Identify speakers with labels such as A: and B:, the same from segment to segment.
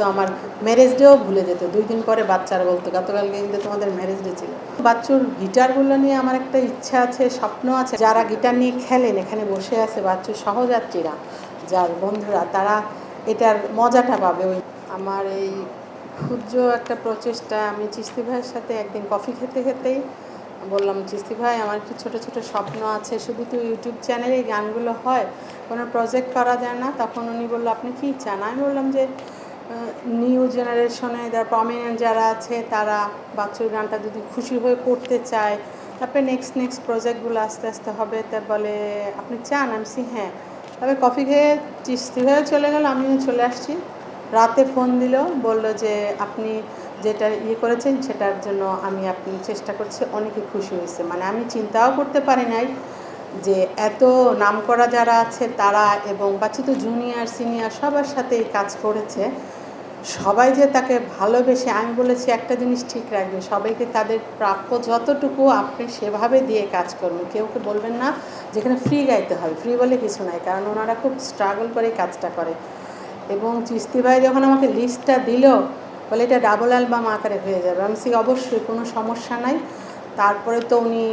A: হয়তো আমার ম্যারেজ ডেও ভুলে যেত। 2 দিন পরে বাচ্চারা বলতো গতকালকে কিন্তু তোমাদের ম্যারেজ ডে ছিল। বাচ্চুর গিটারগুলো নিয়ে আমার একটা ইচ্ছা আছে, স্বপ্ন আছে। যারা গিটার নিয়ে খেলেন এখানে বসে আছে বাচ্চুর সহযাত্রীরা, যার বন্ধুরা, তারা এটার মজাটা পাবে। ওই আমার এই ক্ষুদ্র একটা প্রচেষ্টা, আমি চিস্তি ভাইয়ের সাথে একদিন কফি খেতে খেতেই বললাম, চিস্তি ভাই আমার একটু ছোটো ছোটো স্বপ্ন আছে, শুধু তো ইউটিউব চ্যানেলে এই গানগুলো হয়, কোনো প্রজেক্ট করা যায় না? তখন উনি বললো আপনি কী চান? আমি বললাম যে নিউ জেনারেশনে যারা প্রমিনেন্ট যারা আছে তারা বাচ্চুর গানটা যদি খুশি হয়ে করতে চায়, তারপরে নেক্সট প্রজেক্টগুলো আস্তে আস্তে হবে। তা বলে আপনি চান? আমি বলছি হ্যাঁ। তবে কফি খেয়ে চিস্তি ভাইও চলে গেল, আমিও চলে আসছি। রাতে ফোন দিল, বলল যে আপনি যেটা করেছেন সেটার জন্য আমি আপনি চেষ্টা করছি, অনেকে খুশি হয়েছে। মানে আমি চিন্তাও করতে পারি নাই যে এত নামকরা যারা আছে তারা, এবং বাচ্চা তো জুনিয়র সিনিয়র সবার সাথেই কাজ করেছে, সবাই যে তাকে ভালোবেসে। আমি বলেছি একটা জিনিস ঠিক রাখবে, সবাইকে তাদের প্রাপ্য যতটুকু আপনি সেভাবে দিয়ে কাজ করবেন, কেউকে বলবেন না যেখানে ফ্রি গাইতে হবে। ফ্রি বলে কিছু নাই, কারণ ওনারা খুব স্ট্রাগল করে কাজটা করে। এবং চিস্তি ভাই যখন আমাকে লিস্টটা দিল, বলে এটা ডাবল অ্যালবাম আকারে হয়ে যাবে। আমি অবশ্যই, কোনো সমস্যা নাই। তারপরে তো উনি,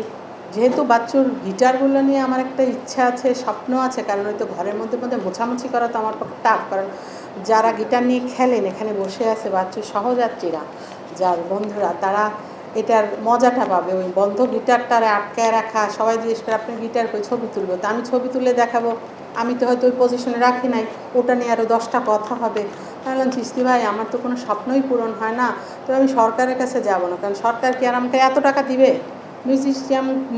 A: যেহেতু বাচ্চুর গিটারগুলো নিয়ে আমার একটা ইচ্ছা আছে, স্বপ্ন আছে, কারণ ওই তো ঘরের মধ্যে মোছামুছি করা তো আমার পক্ষে টাফ, কারণ যারা গিটার নিয়ে খেলেন এখানে বসে আছে বাচ্চুর সহযাত্রীরা, যার বন্ধুরা, তারা এটার মজাটা পাবে। ওই বন্ধ গিটারটারে আটকায় রাখা, সবাই জিজ্ঞেস করে আপনি গিটার করে ছবি তুলবো, তো আমি ছবি তুলে দেখাবো, আমি তো হয়তো ওই পজিশনে রাখি নাই, ওটা নিয়ে আরও 10টা কথা হবে। বললাম চিস্তি ভাই আমার তো কোনো স্বপ্নই পূরণ হয় না, তো আমি সরকারের কাছে যাব না, কারণ সরকার কি আর আমাকে এত টাকা দিবে?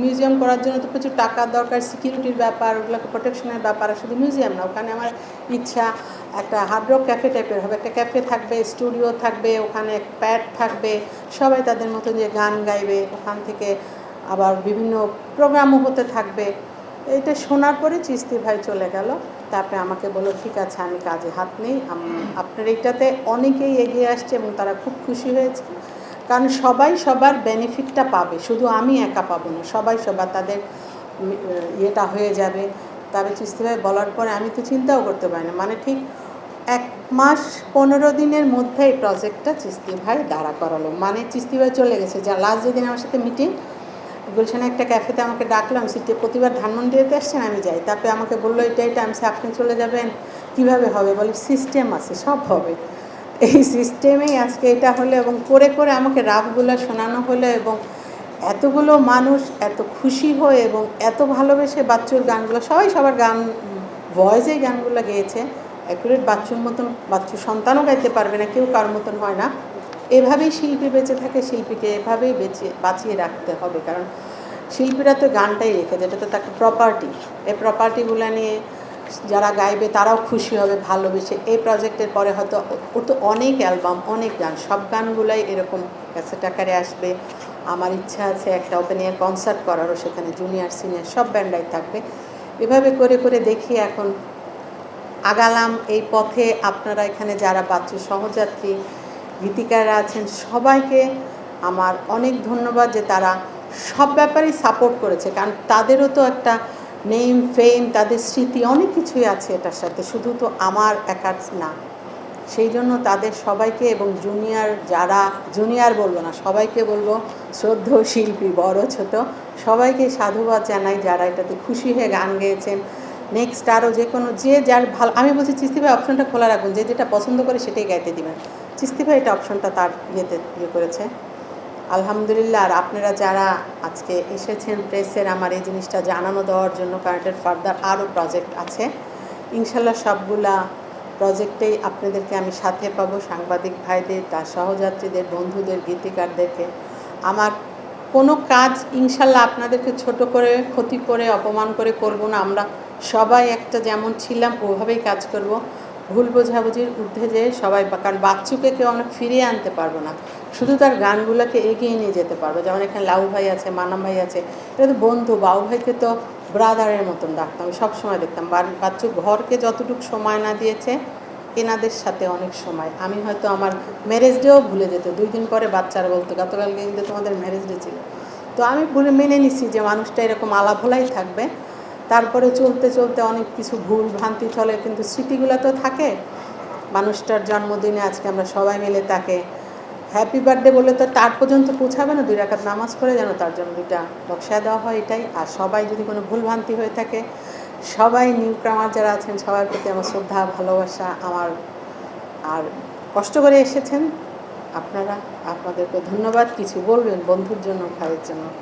A: মিউজিয়াম করার জন্য তো প্রচুর টাকার দরকার, সিকিউরিটির ব্যাপার, ওগুলোকে প্রোটেকশনের ব্যাপার। শুধু মিউজিয়াম না, ওখানে আমার ইচ্ছা একটা হার্ড রক ক্যাফে টাইপের হবে, একটা ক্যাফে থাকবে, স্টুডিও থাকবে, ওখানে প্যাড থাকবে, সবাই তাদের মতন যে গান গাইবে, ওখান থেকে আবার বিভিন্ন প্রোগ্রামও হতে থাকবে। এটা শোনার পরে চিস্তি ভাই চলে গেল। তারপরে আমাকে বললো ঠিক আছে আমি কাজে হাত নেই, আপনার এইটাতে অনেকেই এগিয়ে আসছে এবং তারা খুব খুশি হয়েছে, কারণ সবাই সবার বেনিফিটটা পাবে, শুধু আমি একা পাবো না, সবাই সবার তাদের ইয়েটা হয়ে যাবে। তবে চিস্তি ভাই বলার পরে আমি তো চিন্তাও করতে পারি না, মানে ঠিক 1 মাস 15 দিনের মধ্যে এই প্রজেক্টটা চিস্তি ভাই দাঁড়া করালো। মানে চিস্তি ভাই চলে গেছে, যা লাস্ট যেদিন আমার সাথে মিটিং, গুলশানে একটা ক্যাফেতে আমাকে ডাকলাম, সিটে প্রতিবার ধানমন্ডিতে আসছেন, আমি যাই। তারপরে আমাকে বললো এটা আমি আপনি চলে যাবেন, কীভাবে হবে? বলে সিস্টেম আছে, সব হবে। এই সিস্টেমেই আজকে এটা হলো, এবং করে করে আমাকে রাগগুলো শোনানো হলো, এবং এতগুলো মানুষ এত খুশি হয়ে এবং এত ভালোবেসে বাচ্চুর গানগুলো, সবাই সবার গান ভয়েসেই গানগুলো গেয়েছে। অ্যাকুরেট বাচ্চুর মতন বাচ্চুর সন্তানও গাইতে পারবে না, কেউ কার মতন হয় না। এভাবেই শিল্পী বেঁচে থাকে, শিল্পীকে এভাবেই বাঁচিয়ে রাখতে হবে, কারণ শিল্পীরা তো গানটাই রেখে, যেটা তো তাকে প্রপার্টি। এই প্রপার্টিগুলো নিয়ে যারা গাইবে তারাও খুশি হবে ভালোবেসে। এই প্রজেক্টের পরে হয়তো ওর তো অনেক অ্যালবাম, অনেক গান, সব গানগুলাই এরকম ক্যাসেট আকারে আসবে। আমার ইচ্ছা আছে একটা ওপেন এয়ার কনসার্ট করারও, সেখানে জুনিয়র সিনিয়র সব ব্যান্ডাই থাকবে। এভাবে করে করে দেখি এখন আগালাম এই পথে। আপনারা এখানে যারা বাচ্চুর সহযাত্রী গীতিকাররা আছেন, সবাইকে আমার অনেক ধন্যবাদ যে তারা সব ব্যাপারেই সাপোর্ট করেছে, কারণ তাদেরও তো একটা নেম ফেম, তাদের স্মৃতি অনেক কিছুই আছে এটার সাথে, শুধু তো আমার একার না। সেই জন্য তাদের সবাইকে, এবং যারা জুনিয়র বলবো না, সবাইকে বলবো, শ্রদ্ধেয় শিল্পী বড় ছোট সবাইকে সাধুবাদ জানাই যারা এটাতে খুশি হয়ে গান গেয়েছেন। নেক্সট আরও যে কোনো যে যার ভালো, আমি বলছি চিস্তি ভাই অপশনটা খোলা রাখুন, যে যেটা পছন্দ করে সেটাই গাইতে দিবেন। চিস্তি ভাই এটা অপশনটা তার করেছে, আলহামদুলিল্লাহ। আর আপনারা যারা আজকে এসেছেন প্রেসের আমার এই জিনিসটা জানানো দেওয়ার জন্য, কারণ এটার ফার্দার আরও প্রজেক্ট আছে ইনশাল্লাহ, সবগুলা প্রজেক্টেই আপনাদেরকে আমি সাথে পাবো, সাংবাদিক ভাইদের, তার সহযাত্রীদের, বন্ধুদের, গীতিকারদেরকে। আমার কোনো কাজ ইনশাল্লাহ আপনাদেরকে ছোট করে, ক্ষতি করে, অপমান করে করব না। আমরা সবাই একটা যেমন ছিলাম ওভাবেই কাজ করব, ভুল বোঝাবুঝির ঊর্ধ্বে যেয়ে সবাই। কারণ বাচ্চুকে কেউ অনেক ফিরিয়ে আনতে পারবো না, শুধু তার গানগুলোকে এগিয়ে নিয়ে যেতে পারবো। যেমন এখানে লাউ ভাই আছে, মানাম ভাই আছে, এটা তো বন্ধু। বাউ ভাইকে তো ব্রাদারের মতন ডাকতাম, আমি সবসময় দেখতাম। বাচ্চু ঘরকে যতটুকু সময় না দিয়েছে, এনাদের সাথে অনেক সময়। আমি হয়তো আমার ম্যারেজ ডেও ভুলে যেত, 2 দিন পরে বাচ্চারা বলতো গতকালকে কিন্তু তোমাদের ম্যারেজ ডে ছিল। তো আমি মেনে নিছি যে মানুষটা এরকম আলাভোলাই থাকবে। তারপরে চলতে চলতে অনেক কিছু ভুল ভ্রান্তি চলে, কিন্তু স্মৃতিগুলো তো থাকে। মানুষটার জন্মদিনে আজকে আমরা সবাই মিলে তাকে হ্যাপি বার্থডে বলে তো তার পর্যন্ত পৌঁছাবে না, 2 রাকাত নামাজ পড়ে যেন তার জন্য 2টা বক্সিয়া দেওয়া হয়, এটাই। আর সবাই যদি কোনো ভুলভ্রান্তি হয়ে থাকে, সবাই নিউ কামার যারা আছেন সবার প্রতি আমার শ্রদ্ধা ভালোবাসা আমার। আর কষ্ট করে এসেছেন আপনারা, আপনাদেরকে ধন্যবাদ। কিছু বলবেন বন্ধুর জন্য, ভাইয়ের জন্য?